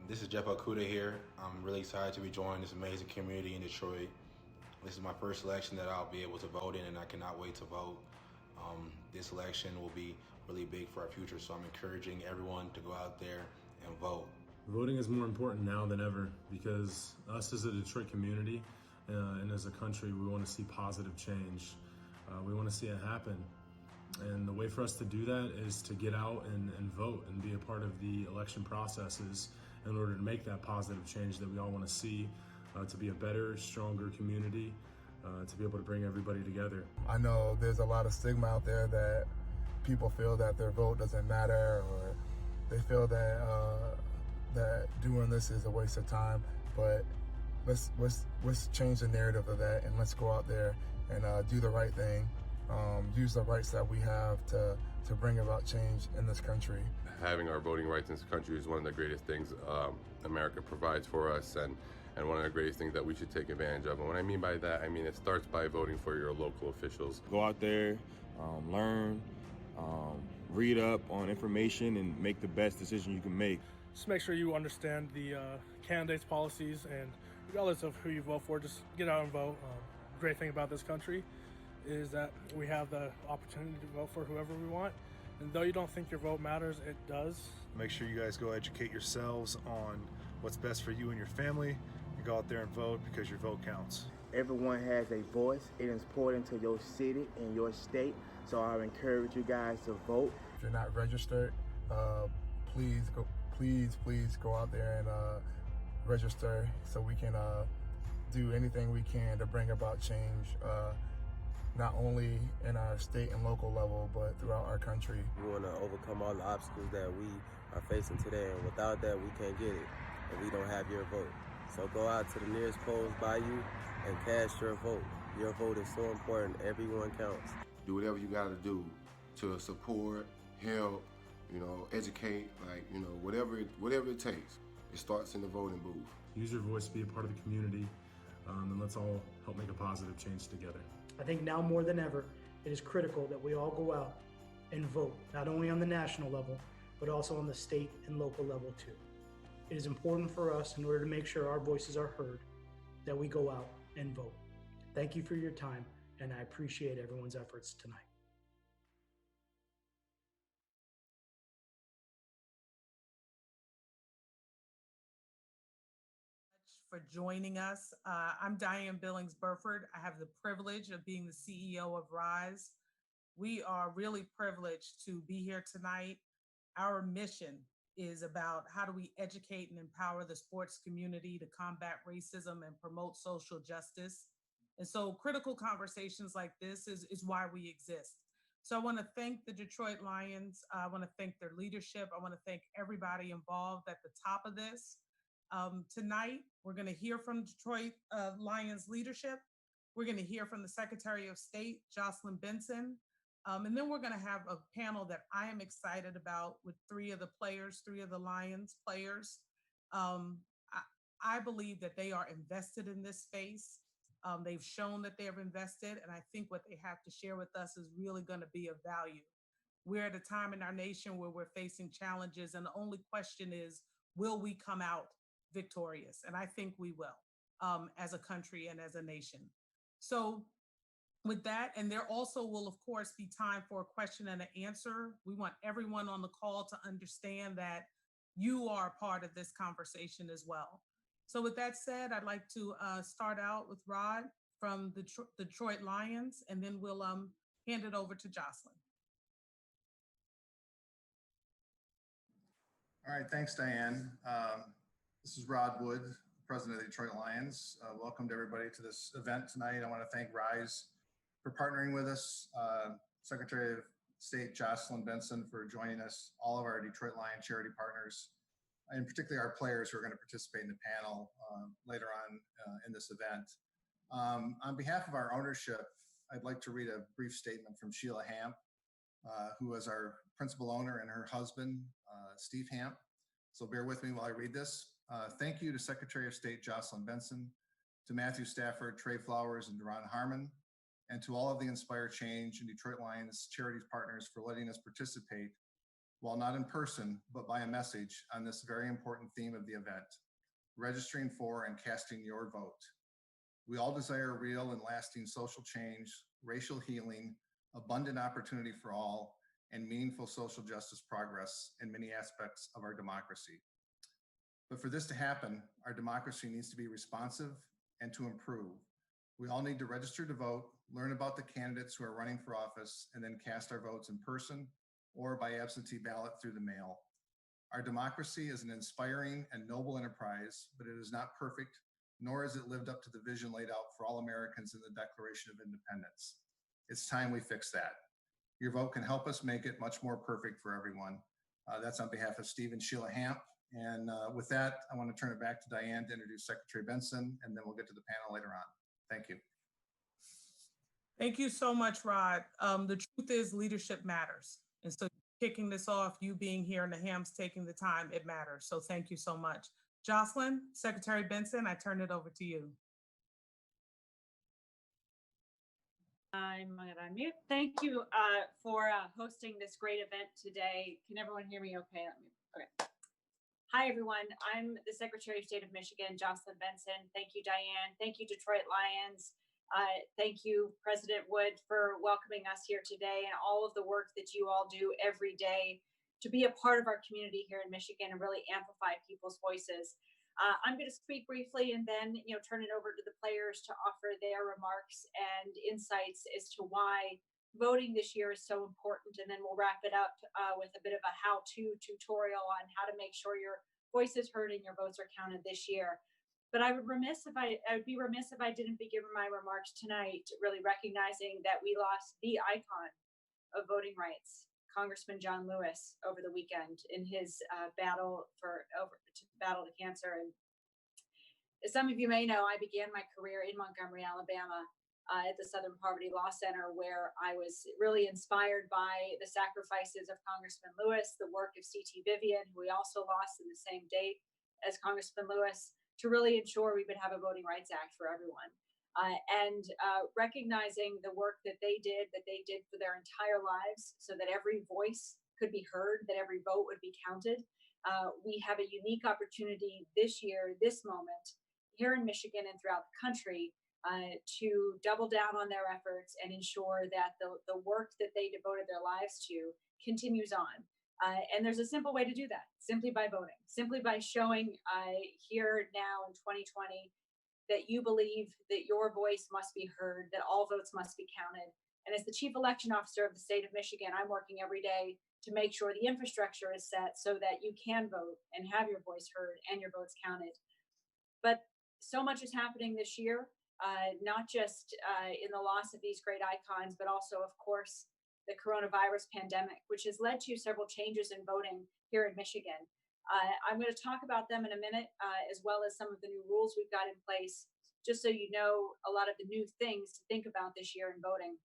This is Jeff Okuda here. I'm really excited to be joining this amazing community in Detroit. This is my first election that I'll be able to vote in, and I cannot wait to vote. This election will be really big for our future, so I'm encouraging everyone to go out there and vote. Voting is more important now than ever because us as a Detroit community and as a country, we want to see positive change. We want to see it happen. And the way for us to do that is to get out and vote and be a part of the election processes in order to make that positive change that we all want to see, to be a better, stronger community, to be able to bring everybody together. I know there's a lot of stigma out there that people feel that their vote doesn't matter, or they feel that that doing this is a waste of time. But let's change the narrative of that, and let's go out there and do the right thing. Use the rights that we have to bring about change in this country. Having our voting rights in this country is one of the greatest things America provides for us, and one of the greatest things that we should take advantage of. And what I mean by that, I mean it starts by voting for your local officials. Go out there, learn, read up on information, and make the best decision you can make. Just make sure you understand the candidates' policies, and regardless of who you vote for, just get out and vote. Great thing about this country is that we have the opportunity to vote for whoever we want. And though you don't think your vote matters, it does. Make sure you guys go educate yourselves on what's best for you and your family, and go out there and vote because your vote counts. Everyone has a voice. It is important to your city and your state. So I encourage you guys to vote. If you're not registered, please go out there and register so we can do anything we can to bring about change, not only in our state and local level, but throughout our country. We want to overcome all the obstacles that we are facing today, and without that, we can't get it, and we don't have your vote. So go out to the nearest polls by you and cast your vote. Your vote is so important. Everyone counts. Do whatever you got to do to support, help, educate, whatever it takes. It starts in the voting booth. Use your voice to be a part of the community, and let's all help make a positive change together. I think now more than ever, it is critical that we all go out and vote, not only on the national level, but also on the state and local level too. It is important for us, in order to make sure our voices are heard, that we go out and vote. Thank you for your time, and I appreciate everyone's efforts tonight. For joining us. I'm Diane Billings-Burford. I have the privilege of being the CEO of RISE. We are really privileged to be here tonight. Our mission is about how do we educate and empower the sports community to combat racism and promote social justice. And so critical conversations like this is why we exist. So I want to thank the Detroit Lions. I want to thank their leadership. I want to thank everybody involved at the top of this. Tonight, we're going to hear from Detroit Lions leadership. We're going to hear from the Secretary of State, Jocelyn Benson. And then we're going to have a panel that I am excited about with three of the Lions players. I believe that they are invested in this space. They've shown that they're invested, and I think what they have to share with us is really going to be of value. We're at a time in our nation where we're facing challenges, and the only question is, will we come out victorious? And I think we will, as a country and as a nation. So with that, and there also will, of course, be time for a question and an answer. We want everyone on the call to understand that you are part of this conversation as well. So with that said, I'd like to start out with Rod from the Detroit Lions, and then we'll hand it over to Jocelyn. All right, thanks, Diane. This is Rod Wood, president of the Detroit Lions. Welcome to everybody to this event tonight. I want to thank RISE for partnering with us, Secretary of State Jocelyn Benson for joining us, all of our Detroit Lions charity partners, and particularly our players who are going to participate in the panel later on in this event. On behalf of our ownership, I'd like to read a brief statement from Sheila Hamp, who is our principal owner, and her husband, Steve Hamp. So bear with me while I read this. Thank you to Secretary of State Jocelyn Benson, to Matthew Stafford, Trey Flowers, and Duron Harmon, and to all of the Inspire Change and Detroit Lions charities partners for letting us participate while not in person, but by a message on this very important theme of the event, registering for and casting your vote. We all desire real and lasting social change, racial healing, abundant opportunity for all, and meaningful social justice progress in many aspects of our democracy. But for this to happen, our democracy needs to be responsive and to improve. We all need to register to vote, learn about the candidates who are running for office, and then cast our votes in person or by absentee ballot through the mail. Our democracy is an inspiring and noble enterprise, but it is not perfect, nor has it lived up to the vision laid out for all Americans in the Declaration of Independence. It's time we fix that. Your vote can help us make it much more perfect for everyone. That's on behalf of Steve and Sheila Hamp. And with that, I want to turn it back to Diane to introduce Secretary Benson, and then we'll get to the panel later on. Thank you. Thank you so much, Rod. The truth is leadership matters. And so kicking this off, you being here and the Hams taking the time, it matters. So thank you so much. Jocelyn, Secretary Benson, I turn it over to you. I'm going to unmute. Thank you for hosting this great event today. Can everyone hear me okay? Okay. Hi, everyone. I'm the Secretary of State of Michigan, Jocelyn Benson. Thank you, Diane. Thank you, Detroit Lions. Thank you, President Wood, for welcoming us here today and all of the work that you all do every day to be a part of our community here in Michigan and really amplify people's voices. I'm going to speak briefly and then turn it over to the players to offer their remarks and insights as to why voting this year is so important. And then we'll wrap it up with a bit of a how-to tutorial on how to make sure your voice is heard and your votes are counted this year. But I would be remiss if I didn't begin my remarks tonight really recognizing that we lost the icon of voting rights, Congressman John Lewis, over the weekend in his battle to cancer. And as some of you may know, I began my career in Montgomery, Alabama, at the Southern Poverty Law Center, where I was really inspired by the sacrifices of Congressman Lewis, the work of C.T. Vivian, who we also lost in the same date as Congressman Lewis, to really ensure we would have a Voting Rights Act for everyone. Recognizing the work that they did for their entire lives so that every voice could be heard, that every vote would be counted. We have a unique opportunity this year, this moment, here in Michigan and throughout the country to double down on their efforts and ensure that the work that they devoted their lives to continues on. And there's a simple way to do that, simply by voting, simply by showing here now in 2020 that you believe that your voice must be heard, that all votes must be counted. And as the Chief Election Officer of the state of Michigan, I'm working every day to make sure the infrastructure is set so that you can vote and have your voice heard and your votes counted. But so much is happening this year, not just in the loss of these great icons, but also, of course, the coronavirus pandemic, which has led to several changes in voting here in Michigan. I'm going to talk about them in a minute, as well as some of the new rules we've got in place, just so you know a lot of the new things to think about this year in voting.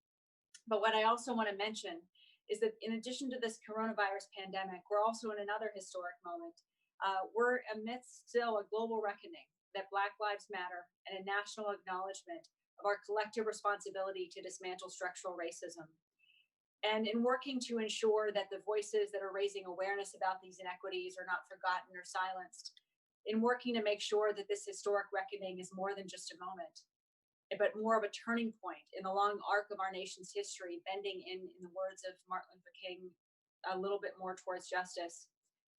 But what I also want to mention is that in addition to this coronavirus pandemic, we're also in another historic moment. We're amidst still a global reckoning that Black Lives Matter and a national acknowledgement of our collective responsibility to dismantle structural racism. And in working to ensure that the voices that are raising awareness about these inequities are not forgotten or silenced, in working to make sure that this historic reckoning is more than just a moment, but more of a turning point in the long arc of our nation's history, bending in the words of Martin Luther King, a little bit more towards justice.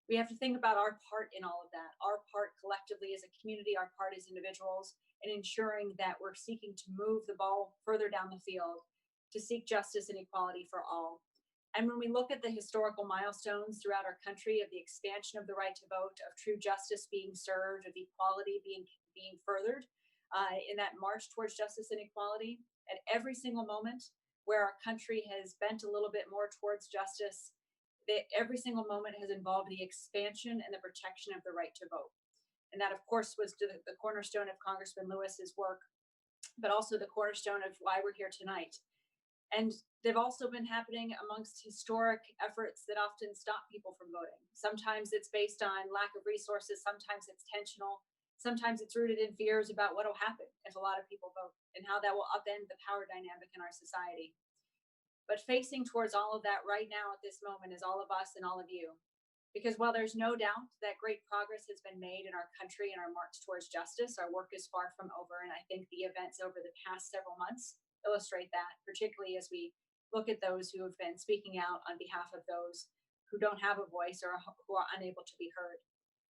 We have to think about our part in all of that, our part collectively as a community, our part as individuals, and ensuring that we're seeking to move the ball further down the field to seek justice and equality for all. And when we look at the historical milestones throughout our country of the expansion of the right to vote, of true justice being served, of equality being furthered, in that march towards justice and equality, at every single moment where our country has bent a little bit more towards justice, every single moment has involved the expansion and the protection of the right to vote. And that, of course, was the cornerstone of Congressman Lewis's work, but also the cornerstone of why we're here tonight. And they've also been happening amongst historic efforts that often stop people from voting. Sometimes it's based on lack of resources. Sometimes it's tensional. Sometimes it's rooted in fears about what will happen if a lot of people vote and how that will upend the power dynamic in our society. But facing towards all of that right now at this moment is all of us and all of you. Because while there's no doubt that great progress has been made in our country and our march towards justice, our work is far from over. And I think the events over the past several months illustrate that, particularly as we look at those who have been speaking out on behalf of those who don't have a voice or who are unable to be heard.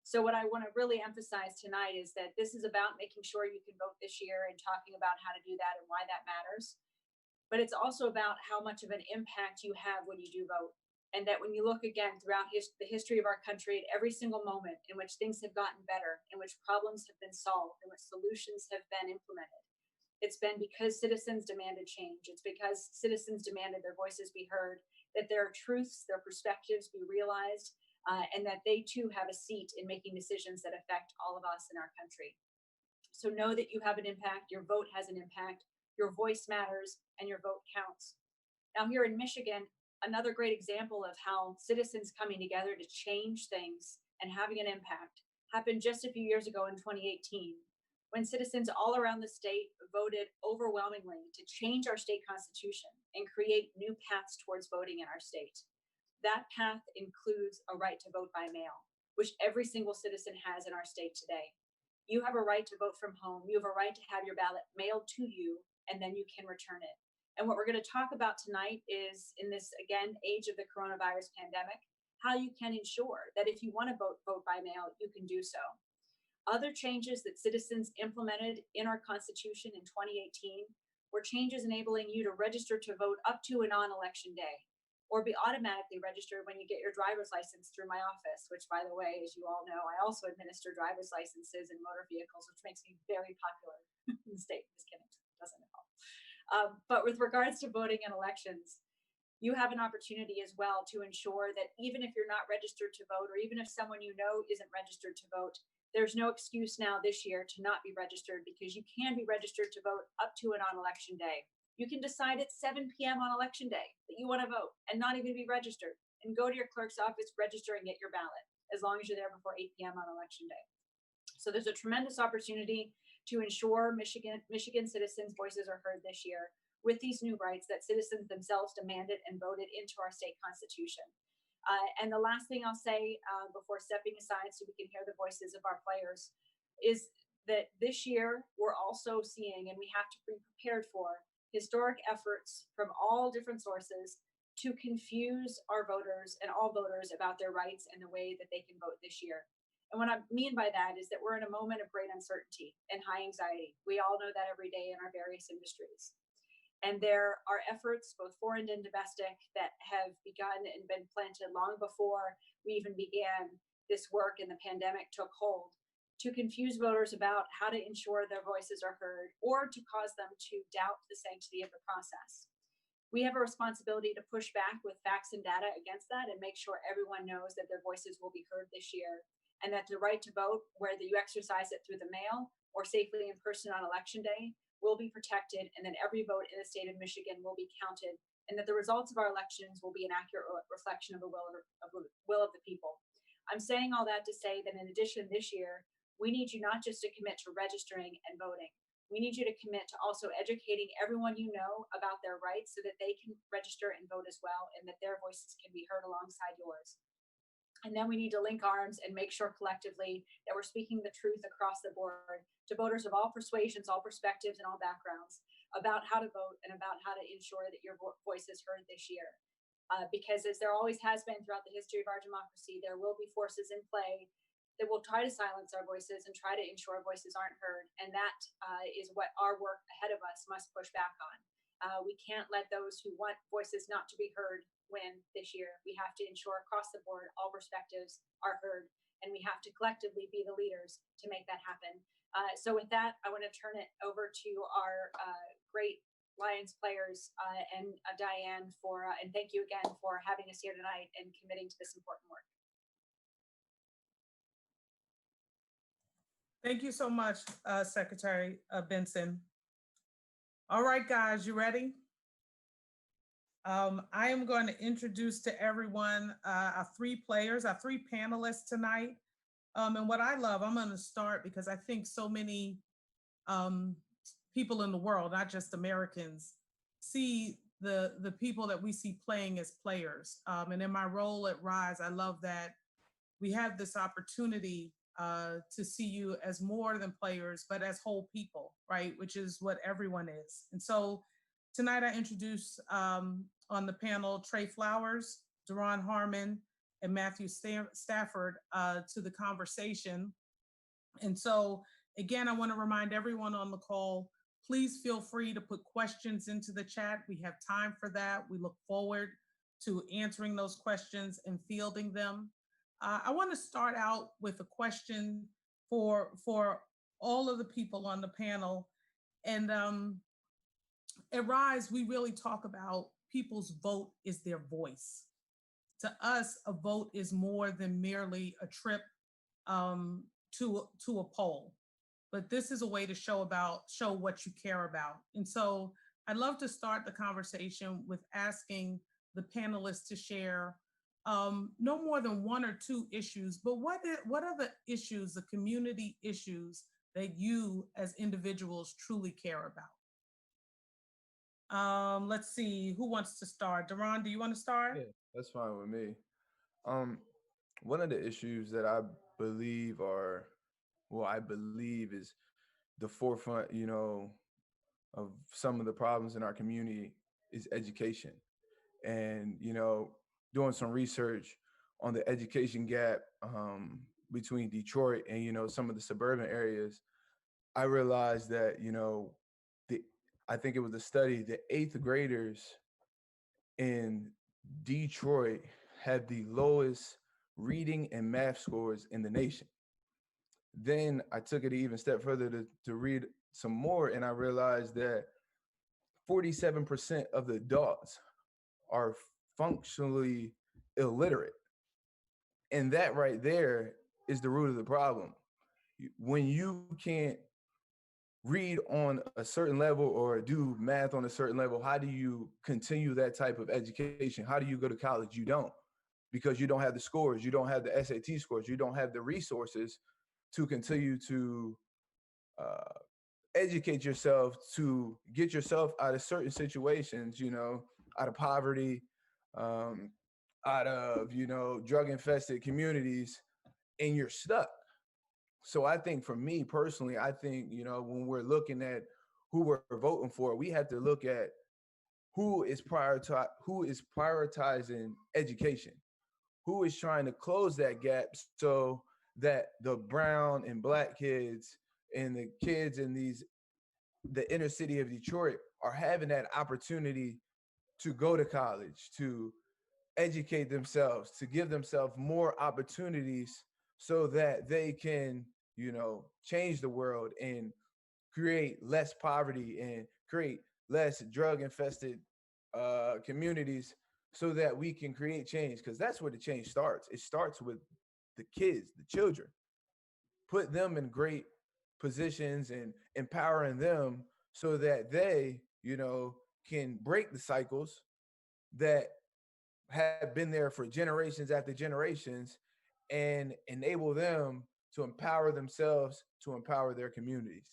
So what I want to really emphasize tonight is that this is about making sure you can vote this year and talking about how to do that and why that matters. But it's also about how much of an impact you have when you do vote. And that when you look again throughout the history of our country, at every single moment in which things have gotten better, in which problems have been solved, in which solutions have been implemented, it's been because citizens demanded change. It's because citizens demanded their voices be heard, that their truths, their perspectives be realized, and that they too have a seat in making decisions that affect all of us in our country. So know that you have an impact, your vote has an impact, your voice matters, and your vote counts. Now here in Michigan, another great example of how citizens coming together to change things and having an impact happened just a few years ago in 2018, when citizens all around the state voted overwhelmingly to change our state constitution and create new paths towards voting in our state. That path includes a right to vote by mail, which every single citizen has in our state today. You have a right to vote from home. You have a right to have your ballot mailed to you, and then you can return it. And what we're going to talk about tonight is, in this, again, age of the coronavirus pandemic, how you can ensure that if you want to vote by mail, you can do so. Other changes that citizens implemented in our Constitution in 2018 were changes enabling you to register to vote up to and on election day, or be automatically registered when you get your driver's license through my office, which, by the way, as you all know, I also administer driver's licenses in motor vehicles, which makes me very popular in the state. Just kidding, doesn't at all. But with regards to voting in elections, you have an opportunity as well to ensure that even if you're not registered to vote, or even if someone you know isn't registered to vote, there's no excuse now this year to not be registered, because you can be registered to vote up to and on election day. You can decide at 7 p.m. on election day that you want to vote and not even be registered, and go to your clerk's office, register, and get your ballot, as long as you're there before 8 p.m. on election day. So there's a tremendous opportunity to ensure Michigan citizens' voices are heard this year with these new rights that citizens themselves demanded and voted into our state constitution. And the last thing I'll say before stepping aside so we can hear the voices of our players is that this year we're also seeing, and we have to be prepared for, historic efforts from all different sources to confuse our voters and all voters about their rights and the way that they can vote this year. And what I mean by that is that we're in a moment of great uncertainty and high anxiety. We all know that every day in our various industries. And there are efforts, both foreign and domestic, that have begun and been planted long before we even began this work and the pandemic took hold, to confuse voters about how to ensure their voices are heard, or to cause them to doubt the sanctity of the process. We have a responsibility to push back with facts and data against that and make sure everyone knows that their voices will be heard this year, and that the right to vote, whether you exercise it through the mail or safely in person on election day, will be protected, and that every vote in the state of Michigan will be counted, and that the results of our elections will be an accurate reflection of the will of the people. I'm saying all that to say that in addition, this year, we need you not just to commit to registering and voting. We need you to commit to also educating everyone you know about their rights so that they can register and vote as well, and that their voices can be heard alongside yours. And then we need to link arms and make sure collectively that we're speaking the truth across the board to voters of all persuasions, all perspectives, and all backgrounds about how to vote and about how to ensure that your voice is heard this year. Because as there always has been throughout the history of our democracy, there will be forces in play that will try to silence our voices and try to ensure voices aren't heard. And that is what our work ahead of us must push back on. We can't let those who want voices not to be heard win this year. We have to ensure across the board all perspectives are heard, and we have to collectively be the leaders to make that happen. So with that, I want to turn it over to our great Lions players and Diane and thank you again for having us here tonight and committing to this important work. Thank you so much, Secretary Benson. All right, guys, you ready? I am going to introduce to everyone our three players, our three panelists tonight. And what I love, I'm going to start because I think so many people in the world, not just Americans, see the people that we see playing as players. And in my role at Rise, I love that we have this opportunity to see you as more than players, but as whole people, right? Which is what everyone is. And so tonight I introduce on the panel Trey Flowers, Duron Harmon, and Matthew Stafford to the conversation. And so again, I want to remind everyone on the call, please feel free to put questions into the chat. We have time for that. We look forward to answering those questions and fielding them. I want to start out with a question for all of the people on the panel. And at Rise, we really talk about people's vote is their voice. To us, a vote is more than merely a trip to a poll, but this is a way to show what you care about. And so I'd love to start the conversation with asking the panelists to share no more than one or two issues, but what are the issues, the community issues that you as individuals truly care about? Let's see, who wants to start? Duron, do you want to start? Yeah, that's fine with me. One of the issues that I believe is the forefront, of some of the problems in our community is education. And, doing some research on the education gap between Detroit and, some of the suburban areas, I realized that, I think it was a study, the 8th graders in Detroit had the lowest reading and math scores in the nation. Then I took it an even step further to read some more, and I realized that 47% of the adults are functionally illiterate. And that right there is the root of the problem. When you can't read on a certain level or do math on a certain level, how do you continue that type of education? How do you go to college? You don't, because you don't have the scores, you don't have the SAT scores, you don't have the resources to continue to educate yourself, to get yourself out of certain situations, out of poverty, out of, drug-infested communities, and you're stuck. So I think for me personally, I think, when we're looking at who we're voting for, we have to look at who is prioritizing education, who is trying to close that gap so that the brown and black kids and the kids in the inner city of Detroit are having that opportunity to go to college, to educate themselves, to give themselves more opportunities so that they can, change the world and create less poverty and create less drug-infested communities so that we can create change. Because that's where the change starts. It starts with the kids, the children. Put them in great positions and empowering them so that they, can break the cycles that have been there for generations after generations and enable them to empower themselves to empower their communities.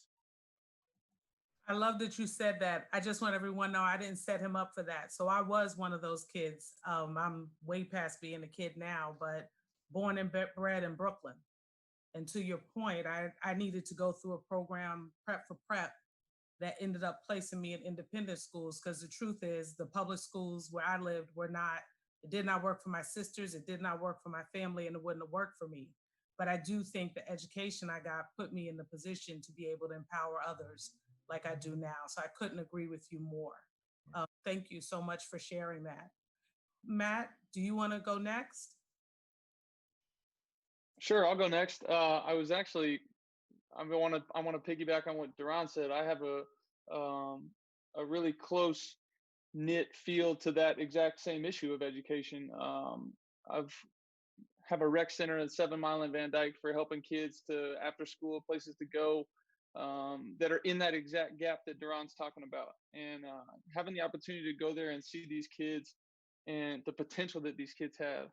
I love that you said that. I just want everyone to know I didn't set him up for that. So I was one of those kids. I'm way past being a kid now, but born and bred in Brooklyn. And to your point, I needed to go through a program, Prep for Prep, that ended up placing me in independent schools, because the truth is the public schools where I lived it did not work for my sisters, it did not work for my family, and it wouldn't have worked for me. But I do think the education I got put me in the position to be able to empower others like I do now. So I couldn't agree with you more. Thank you so much for sharing that. Matt, do you want to go next? Sure, I'll go next. I want to piggyback on what Duron said. I have a really close knit field to that exact same issue of education. I've have a rec center at 7 Mile and Van Dyke for helping kids to after school places to go that are in that exact gap that Duron's talking about. And having the opportunity to go there and see these kids and the potential that these kids have,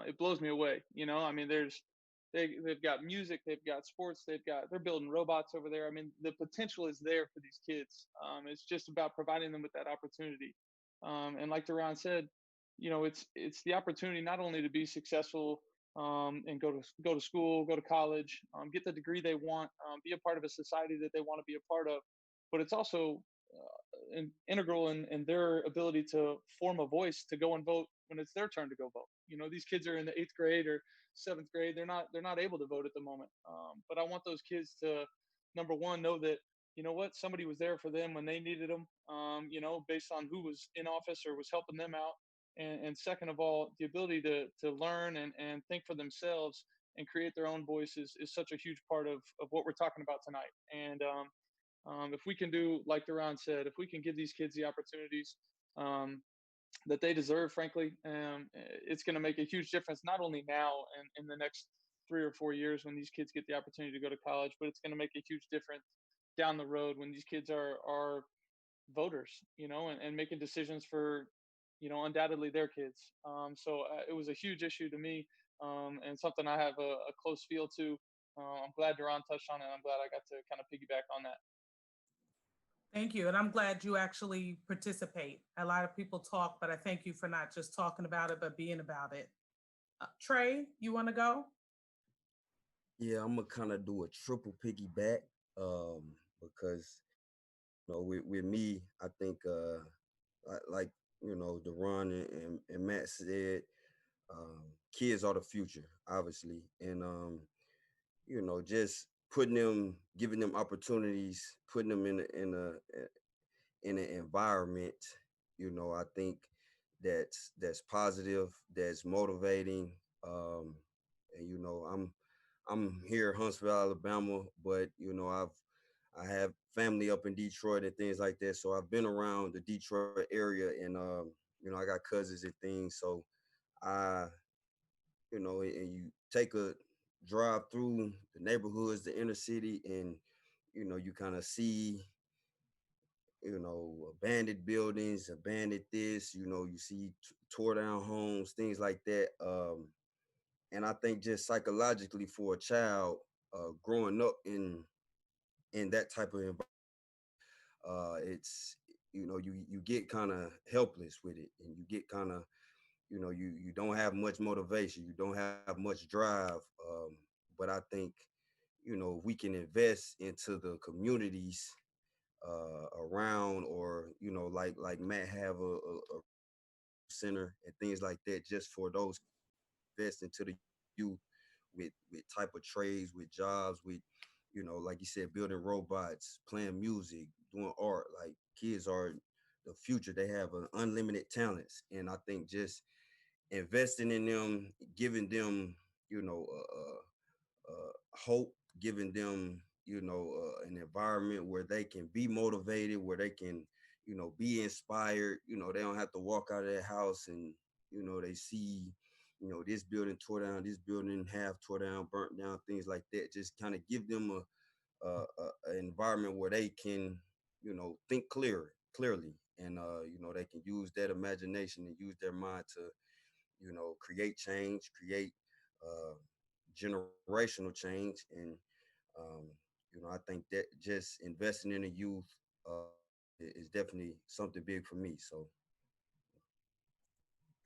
it blows me away. I mean, they've got music, they've got sports, they're building robots over there. I mean, the potential is there for these kids. It's just about providing them with that opportunity. And like Duron said, it's the opportunity not only to be successful and go to school, go to college, get the degree they want, be a part of a society that they want to be a part of, but it's also integral in their ability to form a voice to go and vote when it's their turn to go vote. These kids are in the 8th grade or 7th grade. They're not able to vote at the moment. But I want those kids to, number one, know that what, somebody was there for them when they needed them. Based on who was in office or was helping them out. And second of all, the ability to learn and think for themselves and create their own voices is such a huge part of what we're talking about tonight. And if we can do, like Duron said, if we can give these kids the opportunities that they deserve, frankly, it's going to make a huge difference, not only now and in the next 3 or 4 years when these kids get the opportunity to go to college, but it's going to make a huge difference down the road when these kids are voters, and making decisions for, undoubtedly their kids. So it was a huge issue to me, and something I have a close feel to. I'm glad Duron touched on it. I'm glad I got to kind of piggyback on that. Thank you. And I'm glad you actually participate. A lot of people talk, but I thank you for not just talking about it, but being about it. Trey, you want to go? Yeah, I'm gonna kind of do a triple piggyback because with me, I think like Duron and Matt said, kids are the future, obviously, and just giving them opportunities, putting them in an environment, I think that's positive, that's motivating, and I'm here in Huntsville, Alabama, but I have family up in Detroit and things like that, so I've been around the Detroit area, and I got cousins and things, so I and you take a drive through the neighborhoods, the inner city, and you kind of see abandoned buildings, abandoned this, you see tore down homes, things like that. And I think just psychologically for a child growing up in that type of environment, it's you get kind of helpless with it, and you get kind of you don't have much motivation, you don't have much drive. But I think we can invest into the communities around, or like Matt have a center and things like that, just for those invest into the youth with type of trades, with jobs, with like you said, building robots, playing music, doing art. Like, kids are the future. They have an unlimited talents, and I think just investing in them, giving them hope, giving them an environment where they can be motivated, where they can be inspired. They don't have to walk out of their house and they see this building tore down, this building half tore down, burnt down, things like that. Just kind of give them a environment where they can think clearly, and they can use that imagination and use their mind to create change, create generational change. And I think that just investing in the youth is definitely something big for me. So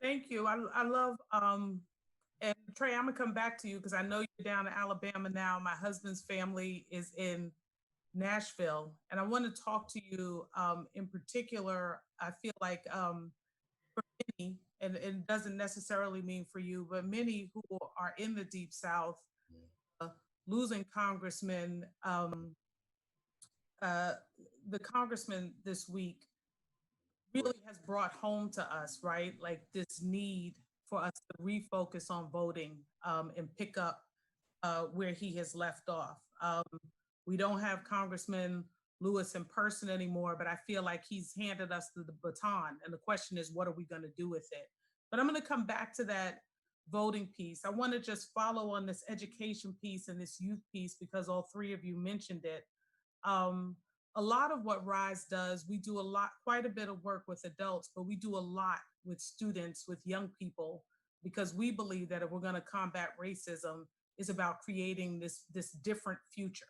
Thank you. I love, and Trey, I'm gonna come back to you because I know you're down in Alabama now. My husband's family is in Nashville, and I want to talk to you in particular. I feel like for many, and it doesn't necessarily mean for you, but many who are in the Deep South, losing congressmen, the congressman this week really has brought home to us, right? Like, this need for us to refocus on voting and pick up where he has left off. We don't have Congressman Lewis in person anymore, but I feel like he's handed us the baton. And the question is, what are we going to do with it? But I'm going to come back to that voting piece. I want to just follow on this education piece and this youth piece because all three of you mentioned it. A lot of what RISE does, we do quite a bit of work with adults, but we do a lot with students, with young people, because we believe that if we're going to combat racism, it's about creating this different future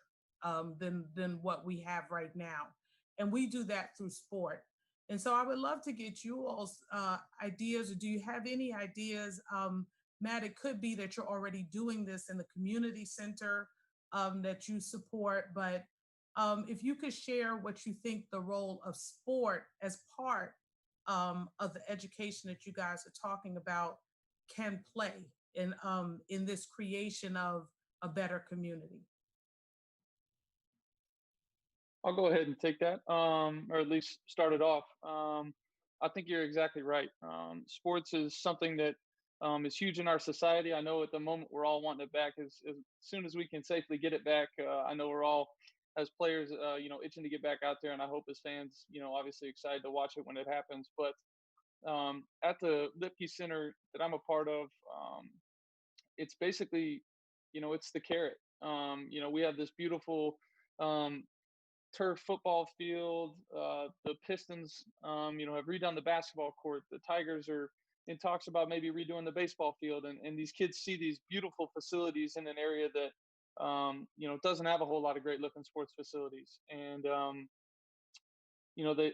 than what we have right now. And we do that through sport. And so I would love to get you all's ideas, or do you have any ideas? Matt, it could be that you're already doing this in the community center that you support, but if you could share what you think the role of sport as part of the education that you guys are talking about can play in this creation of a better community. I'll go ahead and take that, or at least start it off. I think you're exactly right. Sports is something that is huge in our society. I know at the moment we're all wanting it back as soon as we can safely get it back. I know we're all, as players, itching to get back out there, and I hope as fans, obviously excited to watch it when it happens. But at the Lipke Center that I'm a part of, it's basically, it's the carrot. We have this beautiful um, turf football field. The Pistons, have redone the basketball court. The Tigers are in talks about maybe redoing the baseball field, and these kids see these beautiful facilities in an area that doesn't have a whole lot of great looking sports facilities, and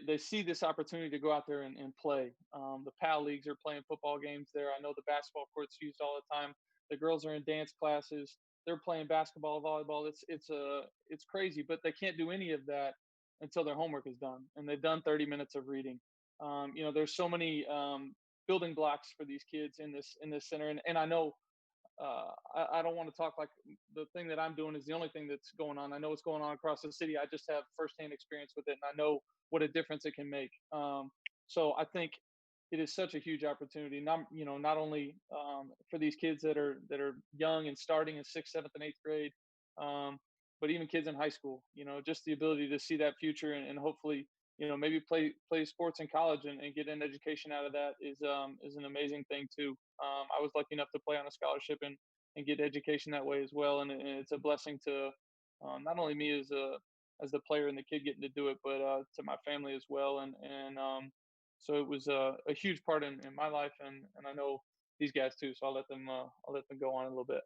they see this opportunity to go out there and play. The PAL leagues are playing football games there. I know the basketball court's used all the time. The girls are in dance classes. They're playing basketball, volleyball. It's crazy, but they can't do any of that until their homework is done and they've done 30 minutes of reading. There's so many building blocks for these kids in this center, and I know I don't want to talk like the thing that I'm doing is the only thing that's going on. I know what's going on across the city. I just have firsthand experience with it, and I know what a difference it can make. So I think it is such a huge opportunity, not only for these kids that are young and starting in sixth, seventh, and eighth grade, but even kids in high school. Just the ability to see that future and hopefully, maybe play sports in college and get an education out of that is an amazing thing too. I was lucky enough to play on a scholarship and get education that way as well, and it's a blessing to not only me as the player and the kid getting to do it, but to my family as well. And so it was a huge part in my life, and I know these guys too. So I'll let them go on a little bit.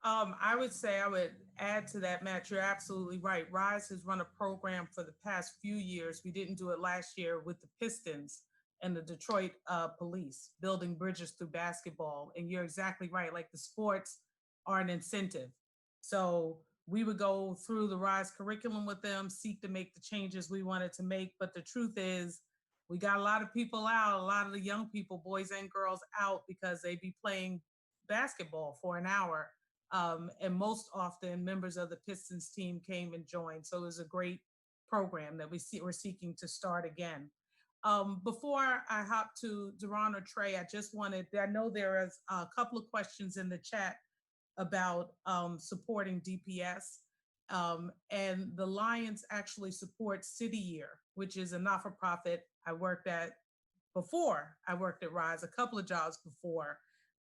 I would say I would add to that, Matt. You're absolutely right. Rise has run a program for the past few years. We didn't do it last year with the Pistons and the Detroit police, building bridges through basketball. And you're exactly right. Like, the sports are an incentive. So we would go through the Rise curriculum with them, seek to make the changes we wanted to make. But the truth is, we got a lot of people out, a lot of the young people, boys and girls, out because they be playing basketball for an hour. And most often, members of the Pistons team came and joined. So it was a great program that we're seeking to start again. Before I hop to Duron or Trey, I know there is a couple of questions in the chat about supporting DPS. And the Lions actually support City Year, which is a not-for-profit I worked at before I worked at Rise, a couple of jobs before.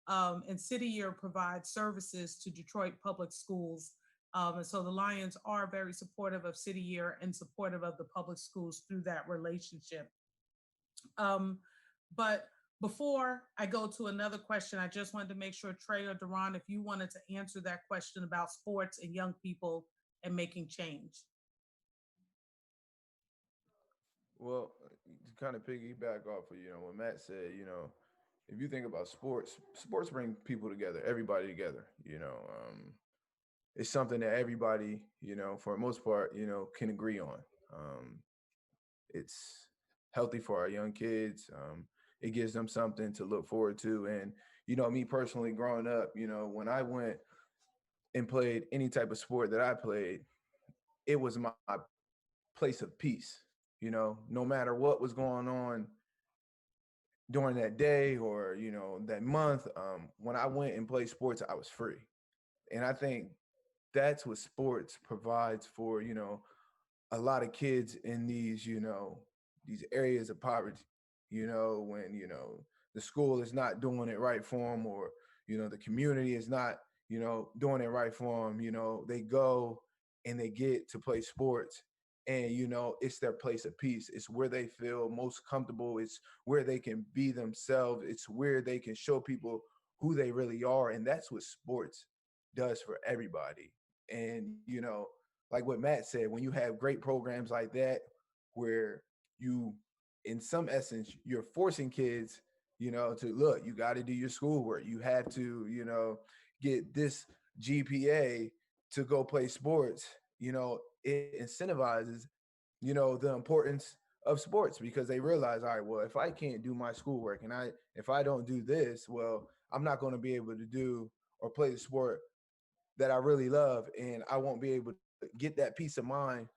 And City Year provides services to Detroit public schools. And so the Lions are very supportive of City Year and supportive of the public schools through that relationship. But before I go to another question, I just wanted to make sure, Trey or Duron, if you wanted to answer that question about sports and young people and making change. Well, to kind of piggyback off of, what Matt said, if you think about sports bring people together, everybody together, it's something that everybody, for the most part, can agree on. It's healthy for our young kids. It gives them something to look forward to. And, me personally growing up, when I went and played any type of sport that I played, it was my place of peace. No matter what was going on during that day or, that month, when I went and played sports, I was free. And I think that's what sports provides for, a lot of kids in these, these areas of poverty, when, the school is not doing it right for them, or, the community is not, doing it right for them, they go and they get to play sports. And, it's their place of peace. It's where they feel most comfortable. It's where they can be themselves. It's where they can show people who they really are. And that's what sports does for everybody. And, like what Matt said, when you have great programs like that, where you, in some essence, you're forcing kids, to look, you got to do your schoolwork. You have to, get this GPA to go play sports. It incentivizes, the importance of sports because they realize, all right, well, if I can't do my schoolwork and if I don't do this, well, I'm not going to be able to do or play the sport that I really love, and I won't be able to get that peace of mind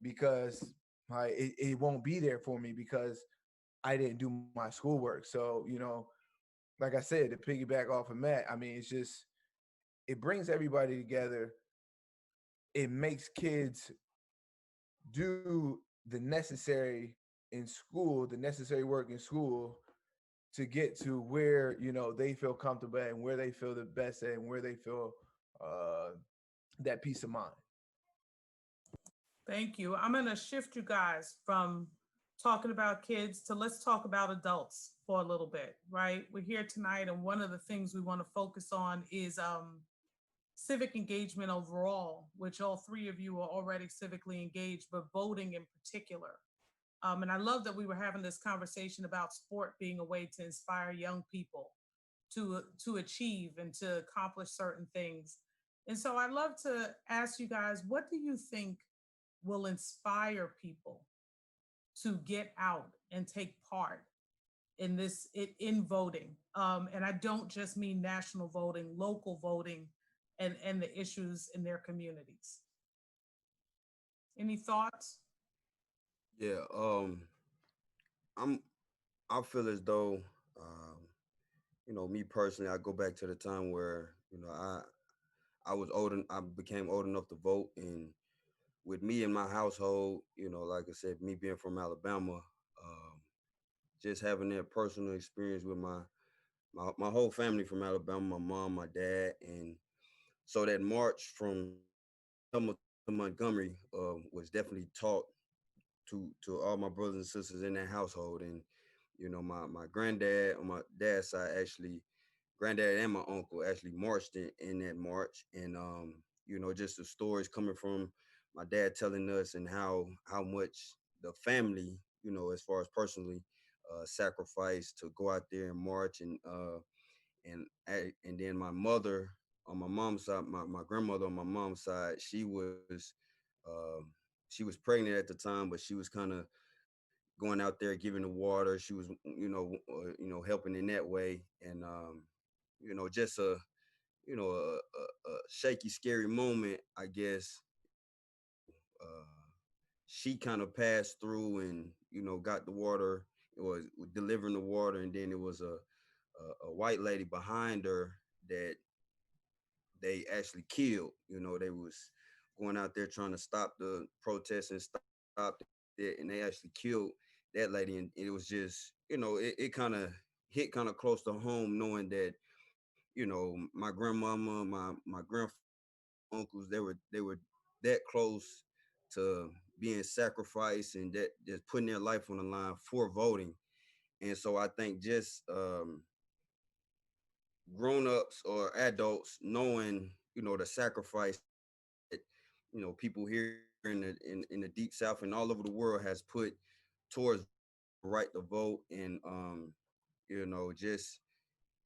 because it won't be there for me because I didn't do my schoolwork. So, like I said, to piggyback off of Matt, I mean, it brings everybody together. It makes kids do the necessary in school, the necessary work in school to get to where, they feel comfortable at and where they feel the best at and where they feel that peace of mind. Thank you. I'm going to shift you guys from talking about kids to let's talk about adults for a little bit, right? We're here tonight, and one of the things we want to focus on is civic engagement overall, which all three of you are already civically engaged, but voting in particular. And I love that we were having this conversation about sport being a way to inspire young people to achieve and to accomplish certain things. And so I'd love to ask you guys, what do you think will inspire people to get out and take part in in voting? And I don't just mean national voting, local voting, and the issues in their communities. Any thoughts? Yeah, I feel as though, me personally, I go back to the time where, I was old and I became old enough to vote. And with me in my household, like I said, me being from Alabama, just having that personal experience with my whole family from Alabama, my mom, my dad. And so that march from Selma to Montgomery was definitely taught to all my brothers and sisters in that household. And my granddad on my dad's side, actually, granddad and my uncle actually marched in that march. And just the stories coming from my dad telling us and how much the family, as far as personally, sacrificed to go out there and march. And then my mother on my mom's side, my grandmother on my mom's side, she was pregnant at the time, but she was kind of going out there giving the water. She was helping in that way. And just a shaky, scary moment, I guess. She kind of passed through and got the water. It was delivering the water, and then it was a white lady behind her that they actually killed. They was going out there trying to stop the protests and stop it, and they actually killed that lady. And it was just, it kind of hit kind of close to home, knowing that, my grandmama, my grandfather, uncles, they were that close to being sacrificed and that just putting their life on the line for voting. And so I think just grown-ups or adults knowing, the sacrifice that, people here in the deep South and all over the world has put towards the right to vote. And just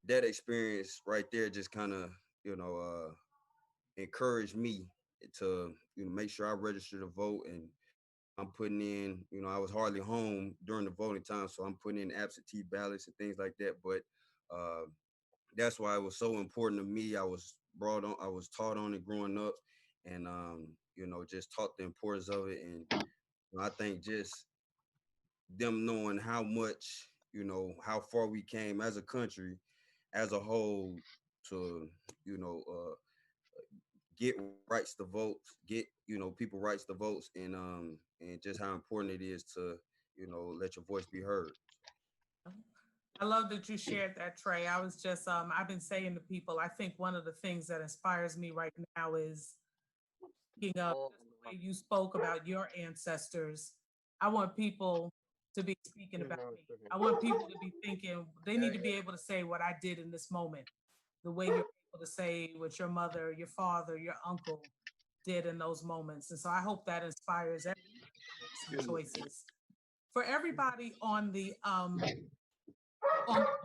that experience right there just kind of, encouraged me to, make sure I register to vote. And I'm putting in, I was hardly home during the voting time, so I'm putting in absentee ballots and things like that. But that's why it was so important to me. I was taught on it growing up, and just taught the importance of it. And I think just them knowing how much, how far we came as a country, as a whole, to get rights to votes, get people rights to votes, and just how important it is to let your voice be heard. I love that you shared that, Trey. I was just, I've been saying to people, I think one of the things that inspires me right now is speaking of just the way you spoke about your ancestors. I want people to be speaking about me. I want people to be thinking, they need to be able to say what I did in this moment, the way you're able to say with your mother, your father, your uncle, did in those moments. And so I hope that inspires some choices. For everybody on the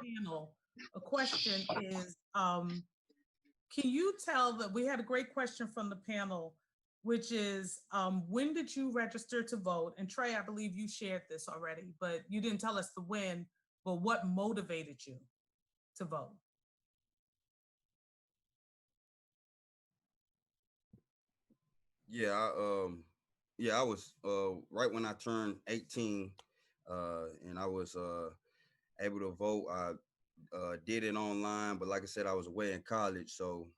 panel, a question is, can you tell that we had a great question from the panel, which is, when did you register to vote? And Trey, I believe you shared this already, but you didn't tell us the when, but what motivated you to vote? I was right when I turned 18, and I was able to vote. I did it online, but like I said, I was away in college, so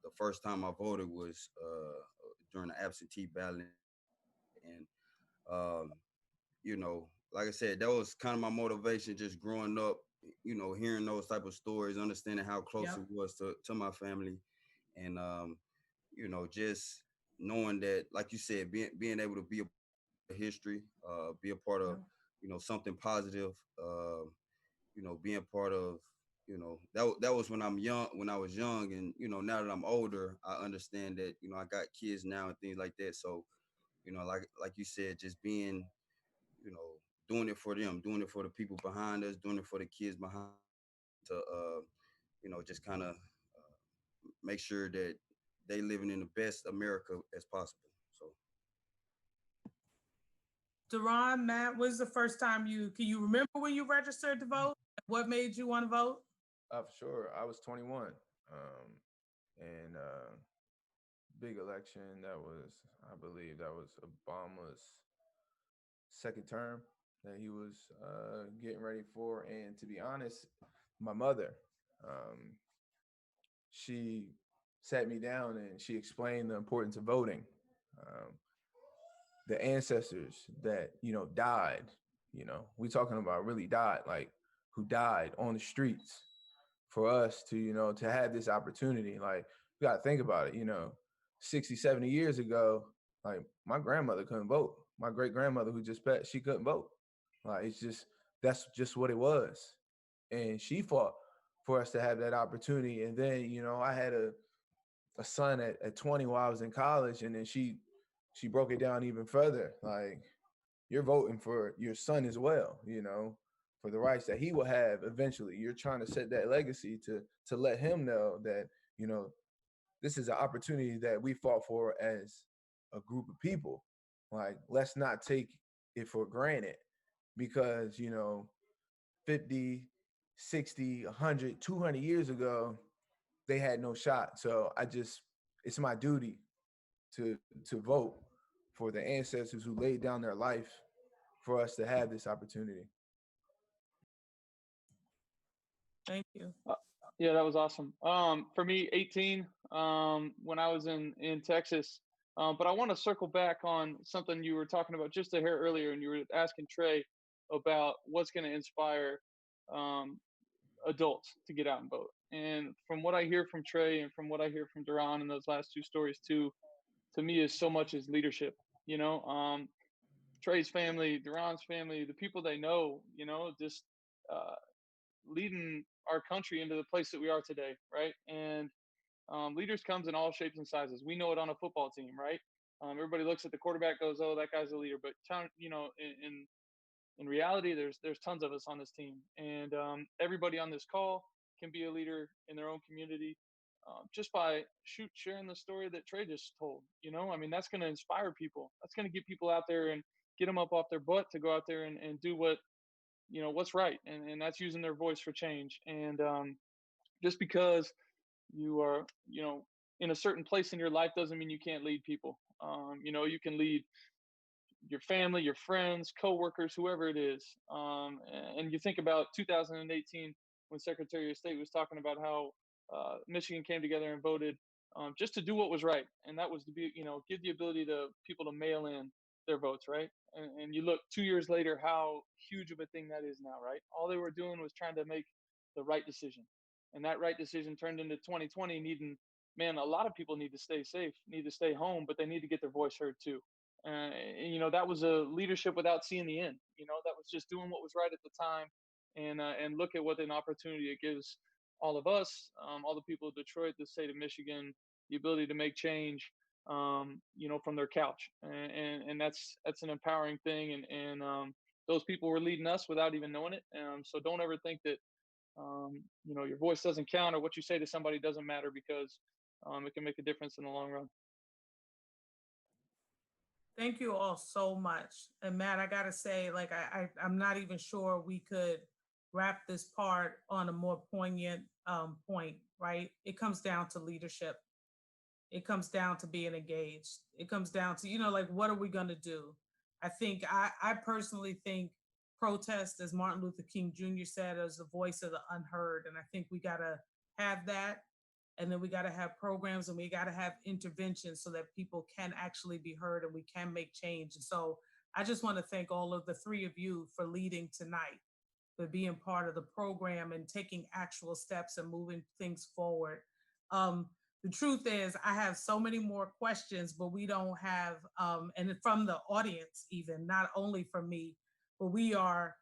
the first time I voted was during the absentee ballot, and like I said, that was kind of my motivation just growing up. Hearing those type of stories, understanding how close it was to my family, and just knowing that, like you said, being able to be a part of history, be a part of something positive, being part of that was when I was young, and now that I'm older, I understand that I got kids now and things like that. So like you said, just being doing it for them, doing it for the people behind us, doing it for the kids behind, to just kind of make sure that they living in the best America as possible. So, Duron, Matt, when's the first time can you remember when you registered to vote? What made you want to vote? For sure. I was 21. And big election. I believe that was Obama's second term that he was getting ready for. And to be honest, my mother, she sat me down and she explained the importance of voting. The ancestors that, died, we talking about really died, like who died on the streets for us to, to have this opportunity. Like, you got to think about it, 60, 70 years ago, like my grandmother couldn't vote. My great grandmother who just passed, she couldn't vote. Like, that's just what it was. And she fought for us to have that opportunity. And then, I had a son at 20 while I was in college, and then she broke it down even further. Like, you're voting for your son as well, for the rights that he will have eventually. You're trying to set that legacy to let him know that, this is an opportunity that we fought for as a group of people. Like, let's not take it for granted, because, 50, 60, 100, 200 years ago, they had no shot. So it's my duty to vote for the ancestors who laid down their life for us to have this opportunity. Thank you. Yeah, that was awesome. For me, 18, when I was in Texas. But I want to circle back on something you were talking about just a hair earlier, and you were asking Trey about what's going to inspire adults to get out and vote. And from what I hear from Trey and from what I hear from Duron in those last two stories too, to me is so much is leadership. Trey's family, Duron's family, the people they know, just leading our country into the place that we are today, right? And leaders comes in all shapes and sizes. We know it on a football team, right? Everybody looks at the quarterback, goes, "Oh, that guy's a leader." But in reality, there's tons of us on this team, and everybody on this call can be a leader in their own community, just by sharing the story that Trey just told. That's going to inspire people. That's going to get people out there and get them up off their butt to go out there and do what's right, and that's using their voice for change. And just because you are in a certain place in your life doesn't mean you can't lead people. You can lead your family, your friends, coworkers, whoever it is. And you think about 2018 when Secretary of State was talking about how Michigan came together and voted just to do what was right, and that was to be give the ability to people to mail in their votes, right? And you look 2 years later how huge of a thing that is now, right? All they were doing was trying to make the right decision, and that right decision turned into 2020 needing, man, a lot of people need to stay safe, need to stay home, but they need to get their voice heard too. That was a leadership without seeing the end. That was just doing what was right at the time, and look at what an opportunity it gives all of us, all the people of Detroit, the state of Michigan, the ability to make change, from their couch, and that's an empowering thing, and those people were leading us without even knowing it. So don't ever think that your voice doesn't count or what you say to somebody doesn't matter, because it can make a difference in the long run. Thank you all so much. And Matt, I gotta say, like, I'm not even sure we could wrap this part on a more poignant point, right? It comes down to leadership. It comes down to being engaged. It comes down to, like, what are we gonna do? I personally think protest, as Martin Luther King Jr. said, is the voice of the unheard. And I think we gotta have that. And then we got to have programs and we got to have interventions so that people can actually be heard and we can make change. And so I just want to thank all of the three of you for leading tonight, for being part of the program and taking actual steps and moving things forward. The truth is, I have so many more questions, but we don't have, and from the audience even, not only from me, but we are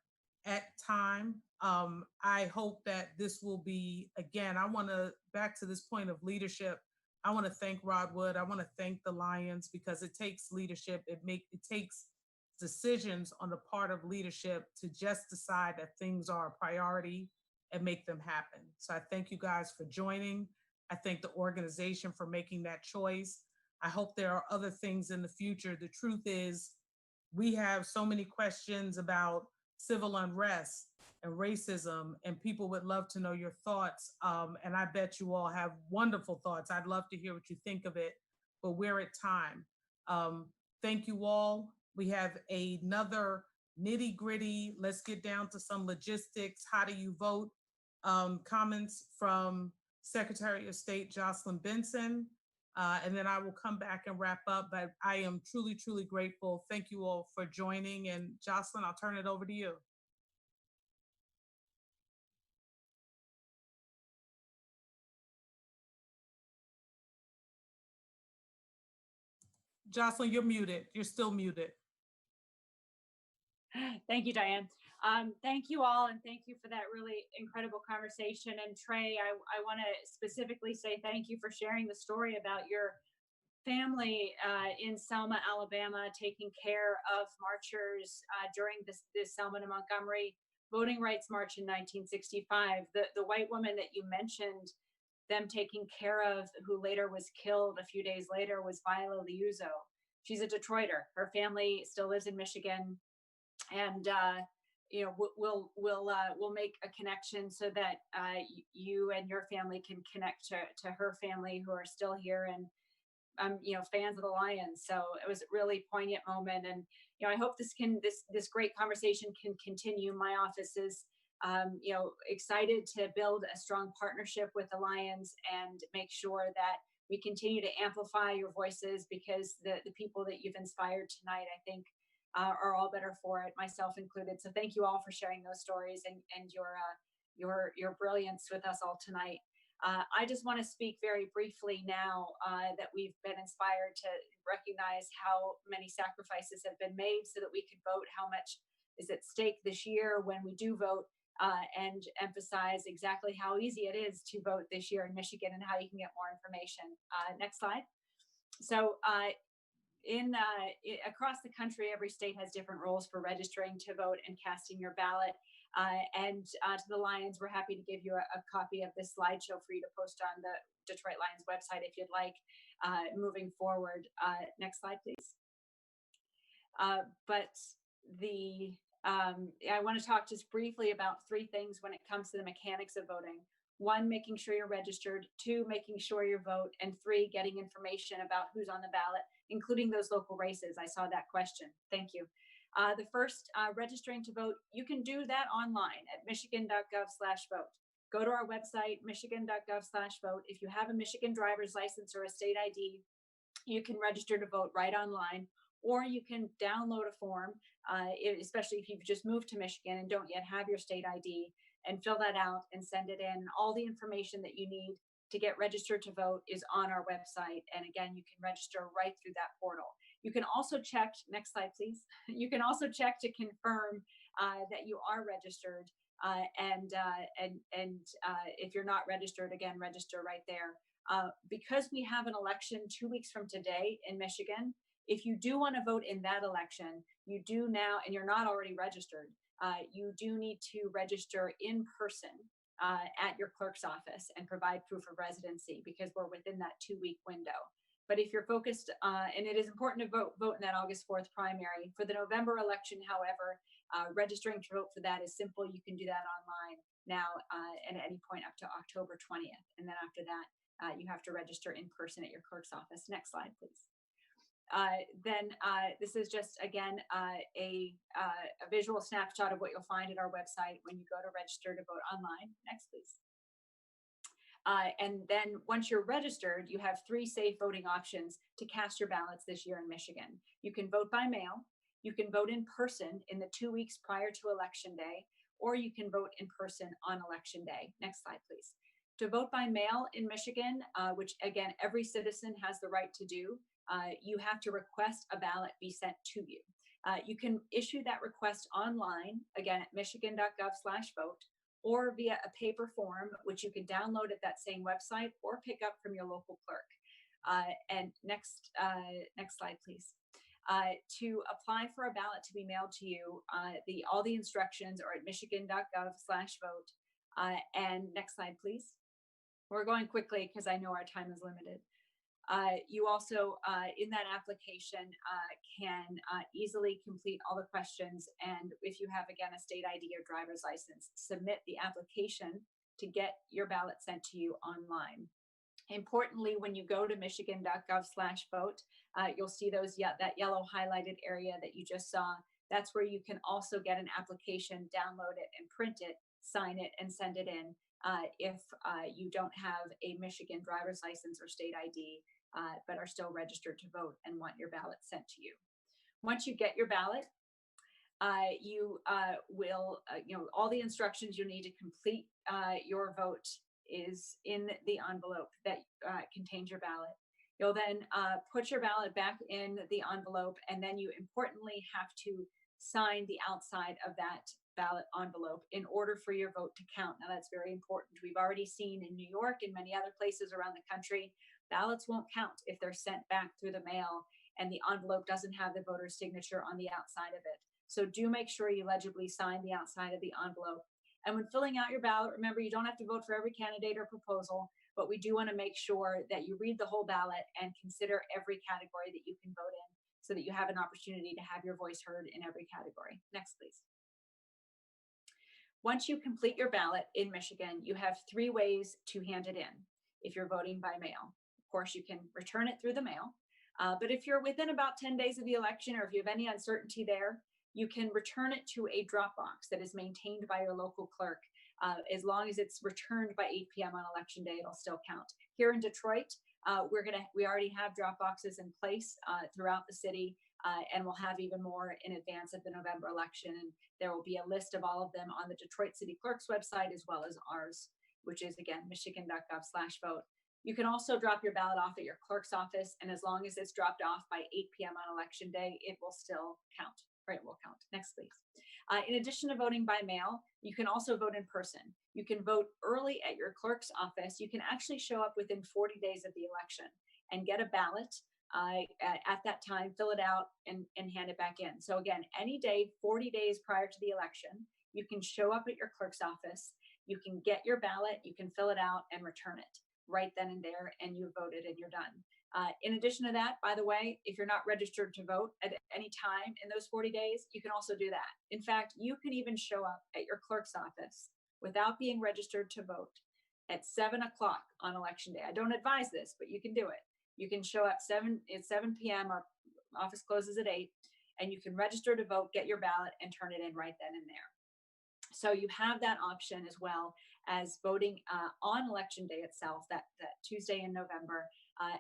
at time. I hope that this will be, again, I want to, back to this point of leadership, I want to thank Rod Wood. I want to thank the Lions, because it takes leadership. It takes decisions on the part of leadership to just decide that things are a priority and make them happen. So I thank you guys for joining. I thank the organization for making that choice. I hope there are other things in the future. The truth is, we have so many questions about civil unrest and racism, and people would love to know your thoughts. And I bet you all have wonderful thoughts. I'd love to hear what you think of it, but we're at time. Thank you all. We have another nitty gritty, let's get down to some logistics. How do you vote? Comments from Secretary of State Jocelyn Benson. And then I will come back and wrap up, but I am truly, truly grateful. Thank you all for joining. And Jocelyn, I'll turn it over to you. Jocelyn, you're muted. You're still muted. Thank you, Diane. Thank you all, and thank you for that really incredible conversation. And Trey, I want to specifically say thank you for sharing the story about your family in Selma, Alabama, taking care of marchers during this Selma to Montgomery Voting Rights March in 1965. The white woman that you mentioned, them taking care of, who later was killed a few days later, was Viola Liuzzo. She's a Detroiter. Her family still lives in Michigan, and we'll make a connection so that you and your family can connect to her family, who are still here and fans of the Lions. So it was a really poignant moment, and I hope this great conversation can continue. My office is excited to build a strong partnership with the Lions and make sure that we continue to amplify your voices, because the people that you've inspired tonight, I think, are all better for it, myself included. So thank you all for sharing those stories and your brilliance with us all tonight. I just want to speak very briefly now that we've been inspired to recognize how many sacrifices have been made so that we could vote, how much is at stake this year when we do vote, and emphasize exactly how easy it is to vote this year in Michigan and how you can get more information. Next slide. So across the country, every state has different rules for registering to vote and casting your ballot. And to the Lions, we're happy to give you a copy of this slideshow for you to post on the Detroit Lions website if you'd like, moving forward. Next slide, please. I want to talk just briefly about three things when it comes to the mechanics of voting. One, making sure you're registered. Two, making sure you vote. And three, getting information about who's on the ballot, including those local races. I saw that question. Thank you. The first, registering to vote, you can do that online at michigan.gov/vote. Go to our website, michigan.gov/vote. If you have a Michigan driver's license or a state ID, you can register to vote right online, or you can download a form, especially if you've just moved to Michigan and don't yet have your state ID, and fill that out and send it in. All the information that you need to get registered to vote is on our website. And again, you can register right through that portal. You can also check, next slide, please. You can also check to confirm that you are registered. And if you're not registered, again, register right there. Because we have an election 2 weeks from today in Michigan, if you do want to vote in that election, you do now, and you're not already registered, you do need to register in person at your clerk's office and provide proof of residency because we're within that 2-week window. But if you're focused, and it is important to vote in that August 4th primary. For the November election, however, registering to vote for that is simple. You can do that online now and at any point up to October 20th. And then after that, you have to register in person at your clerk's office. Next slide, please. This is just, again, a visual snapshot of what you'll find at our website when you go to register to vote online. Next, please. And then once you're registered, you have 3 safe voting options to cast your ballots this year in Michigan. You can vote by mail, you can vote in person in the 2 weeks prior to Election Day, or you can vote in person on Election Day. Next slide, please. To vote by mail in Michigan, which again, every citizen has the right to do, you have to request a ballot be sent to you. You can issue that request online, again, at michigan.gov/vote, or via a paper form, which you can download at that same website or pick up from your local clerk. And next slide, please. To apply for a ballot to be mailed to you, all the instructions are at michigan.gov/vote. And next slide, please. We're going quickly because I know our time is limited. You also, in that application, can easily complete all the questions. And if you have, again, a state ID or driver's license, submit the application to get your ballot sent to you online. Importantly, when you go to michigan.gov/vote, you'll see that yellow highlighted area that you just saw. That's where you can also get an application, download it and print it, sign it and send it in if you don't have a Michigan driver's license or state ID, but are still registered to vote and want your ballot sent to you. Once you get your ballot, you will, all the instructions you need to complete your vote is in the envelope that contains your ballot. You'll then put your ballot back in the envelope, and then you importantly have to sign the outside of that ballot envelope in order for your vote to count. Now that's very important. We've already seen in New York and many other places around the country, ballots won't count if they're sent back through the mail and the envelope doesn't have the voter's signature on the outside of it. So do make sure you legibly sign the outside of the envelope. And when filling out your ballot, remember, you don't have to vote for every candidate or proposal, but we do want to make sure that you read the whole ballot and consider every category that you can vote in so that you have an opportunity to have your voice heard in every category. Next, please. Once you complete your ballot in Michigan, you have 3 ways to hand it in if you're voting by mail. Of course, you can return it through the mail, but if you're within about 10 days of the election or if you have any uncertainty there, you can return it to a drop box that is maintained by your local clerk. As long as it's returned by 8 p.m. on Election Day, it'll still count. Here in Detroit, we already have drop boxes in place throughout the city, and we'll have even more in advance of the November election. And there will be a list of all of them on the Detroit City Clerk's website, as well as ours, which is, again, michigan.gov/vote. You can also drop your ballot off at your clerk's office, and as long as it's dropped off by 8 p.m. on Election Day, it will still count. Right, will count. Next, please. In addition to voting by mail, you can also vote in person. You can vote early at your clerk's office. You can actually show up within 40 days of the election and get a ballot at that time, fill it out, and hand it back in. So again, any day, 40 days prior to the election, you can show up at your clerk's office, you can get your ballot, you can fill it out and return it right then and there, and you voted and you're done. In addition to that, by the way, if you're not registered to vote at any time in those 40 days, you can also do that. In fact, you can even show up at your clerk's office without being registered to vote at 7 o'clock on Election Day. I don't advise this, but you can do it. You can show up at 7 p.m. Our office closes at 8, and you can register to vote, get your ballot, and turn it in right then and there. So you have that option as well as voting on Election Day itself, that Tuesday in November,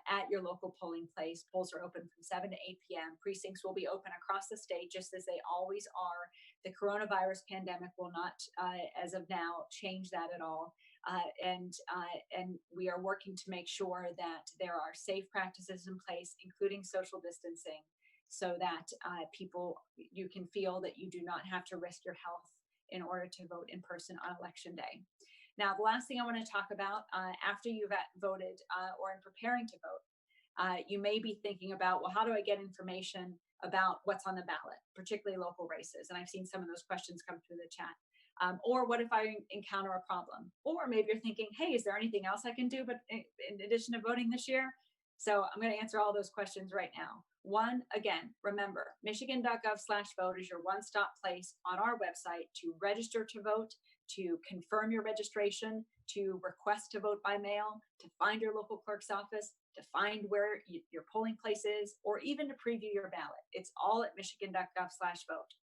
at your local polling place. Polls are open from 7 to 8 p.m. Precincts will be open across the state, just as they always are. The coronavirus pandemic will not, as of now, change that at all. And we are working to make sure that there are safe practices in place, including social distancing, so that you can feel that you do not have to risk your health in order to vote in person on Election Day. Now, the last thing I want to talk about after you've voted or in preparing to vote, you may be thinking about, well, how do I get information about what's on the ballot, particularly local races? And I've seen some of those questions come through the chat. Or what if I encounter a problem? Or maybe you're thinking, hey, is there anything else I can do but in addition to voting this year? So I'm going to answer all those questions right now. One, again, remember, michigan.gov/vote is your one-stop place on our website to register to vote, to confirm your registration, to request to vote by mail, to find your local clerk's office, to find where your polling place is, or even to preview your ballot. It's all at michigan.gov/vote.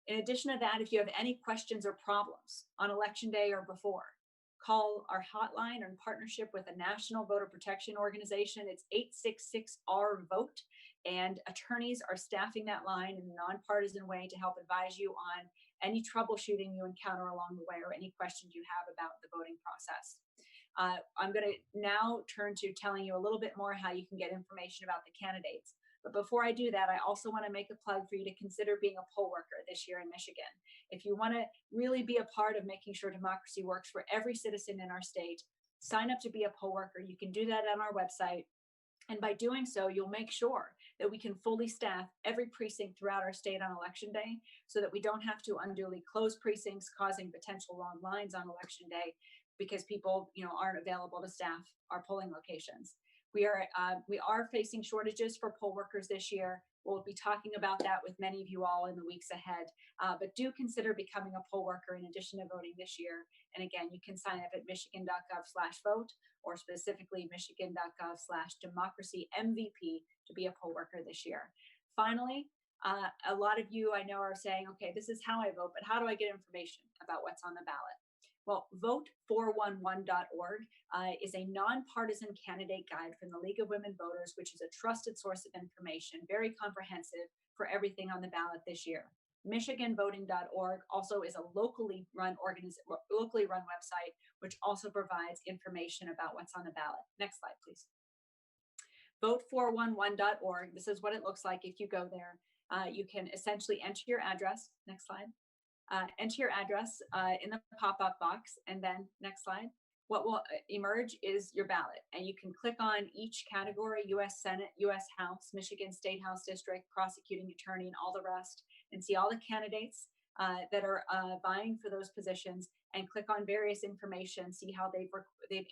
In addition to that, if you have any questions or problems on election day or before, call our hotline in partnership with a national voter protection organization. It's 866-RVOTE, and attorneys are staffing that line in a nonpartisan way to help advise you on any troubleshooting you encounter along the way or any questions you have about the voting process. I'm going to now turn to telling you a little bit more how you can get information about the candidates. But before I do that, I also want to make a plug for you to consider being a poll worker this year in Michigan. If you want to really be a part of making sure democracy works for every citizen in our state, sign up to be a poll worker. You can do that on our website. And by doing so, you'll make sure that we can fully staff every precinct throughout our state on election day so that we don't have to unduly close precincts, causing potential long lines on election day because people, aren't available to staff our polling locations. We are facing shortages for poll workers this year. We'll be talking about that with many of you all in the weeks ahead. But do consider becoming a poll worker in addition to voting this year. And again, you can sign up at michigan.gov/vote or specifically michigan.gov/democracymvp to be a poll worker this year. Finally, a lot of you I know are saying, okay, this is how I vote, but how do I get information about what's on the ballot? Well, vote411.org is a nonpartisan candidate guide from the League of Women Voters, which is a trusted source of information, very comprehensive for everything on the ballot this year. MichiganVoting.org also is a locally run website, which also provides information about what's on the ballot. Next slide, please. Vote411.org. This is what it looks like if you go there. You can essentially enter your address. Next slide. Enter your address in the pop-up box, and then next slide. What will emerge is your ballot, and you can click on each category: U.S. Senate, U.S. House, Michigan State House District, prosecuting attorney, and all the rest, and see all the candidates that are vying for those positions, and click on various information, see how they've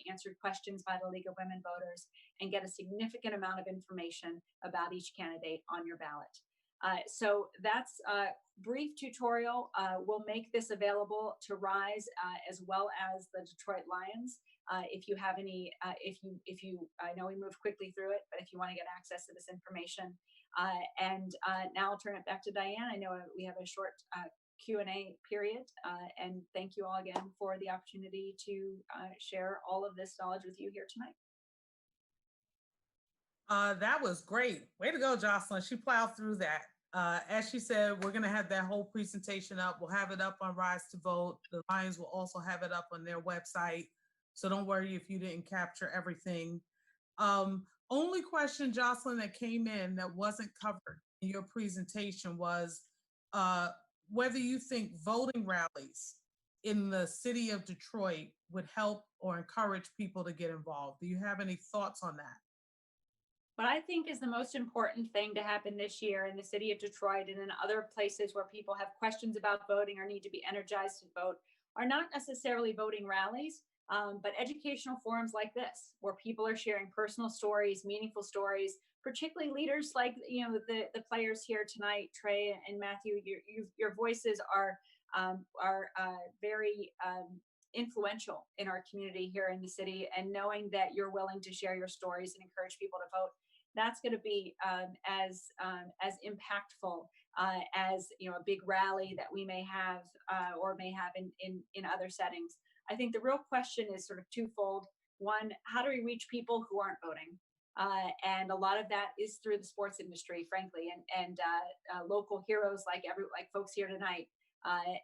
answered questions by the League of Women Voters, and get a significant amount of information about each candidate on your ballot. So that's a brief tutorial. We'll make this available to Rise as well as the Detroit Lions. If you have any, if you, I know we moved quickly through it, but if you want to get access to this information. Now I'll turn it back to Diane. I know we have a short Q&A period, and thank you all again for the opportunity to share all of this knowledge with you here tonight. That was great. Way to go, Jocelyn. She plowed through that. As she said, we're going to have that whole presentation up. We'll have it up on Rise to Vote. The Lions will also have it up on their website. So don't worry if you didn't capture everything. Only question, Jocelyn, that came in that wasn't covered in your presentation was whether you think voting rallies in the city of Detroit would help or encourage people to get involved. Do you have any thoughts on that? What I think is the most important thing to happen this year in the city of Detroit and in other places where people have questions about voting or need to be energized to vote are not necessarily voting rallies, but educational forums like this, where people are sharing personal stories, meaningful stories, particularly leaders like the players here tonight, Trey and Matthew. Your voices are very influential in our community here in the city, and knowing that you're willing to share your stories and encourage people to vote, that's going to be as impactful as a big rally that we may have or may have in other settings. I think the real question is sort of twofold. One, how do we reach people who aren't voting? And a lot of that is through the sports industry, frankly, and local heroes like folks here tonight.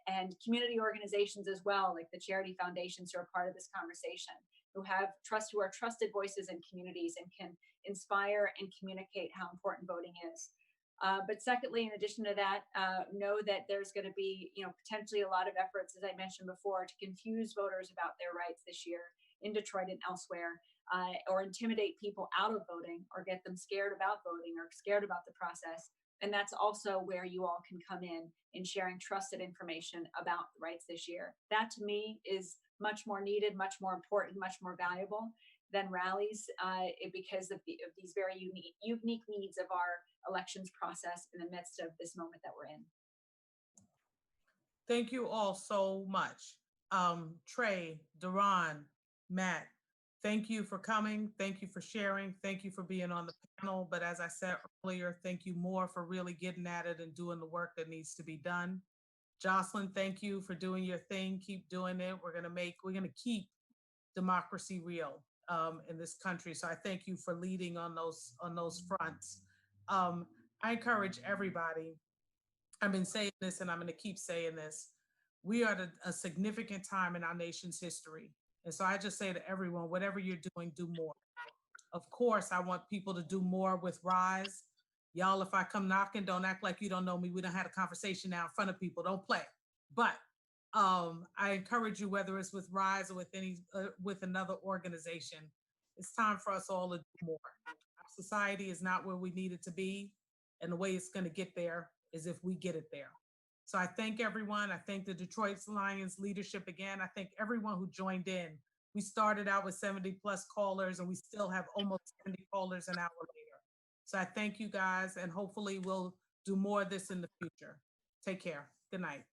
And community organizations as well, like the charity foundations who are part of this conversation, who are trusted voices in communities and can inspire and communicate how important voting is. But secondly, in addition to that, know that there's going to be, potentially a lot of efforts, as I mentioned before, to confuse voters about their rights this year in Detroit and elsewhere, or intimidate people out of voting, or get them scared about voting or scared about the process. And that's also where you all can come in sharing trusted information about the rights this year. That to me is much more needed, much more important, much more valuable than rallies, because of these very unique needs of our elections process in the midst of this moment that we're in. Thank you all so much. Trey, Duron, Matt, thank you for coming. Thank you for sharing. Thank you for being on the panel. But as I said earlier, thank you more for really getting at it and doing the work that needs to be done. Jocelyn, thank you for doing your thing. Keep doing it. We're gonna keep democracy real in this country. So I thank you for leading on those fronts. I encourage everybody. I've been saying this and I'm going to keep saying this. We are at a significant time in our nation's history. And so I just say to everyone, whatever you're doing, do more. Of course, I want people to do more with Rise. Y'all, if I come knocking, don't act like you don't know me. We done had a conversation now in front of people. Don't play. But I encourage you, whether it's with Rise or with another organization, it's time for us all to do more. Our society is not where we need it to be. And the way it's going to get there is if we get it there. So I thank everyone. I thank the Detroit Lions leadership again. I thank everyone who joined in. We started out with 70 plus callers and we still have almost 70 callers an hour later. So I thank you guys and hopefully we'll do more of this in the future. Take care. Good night.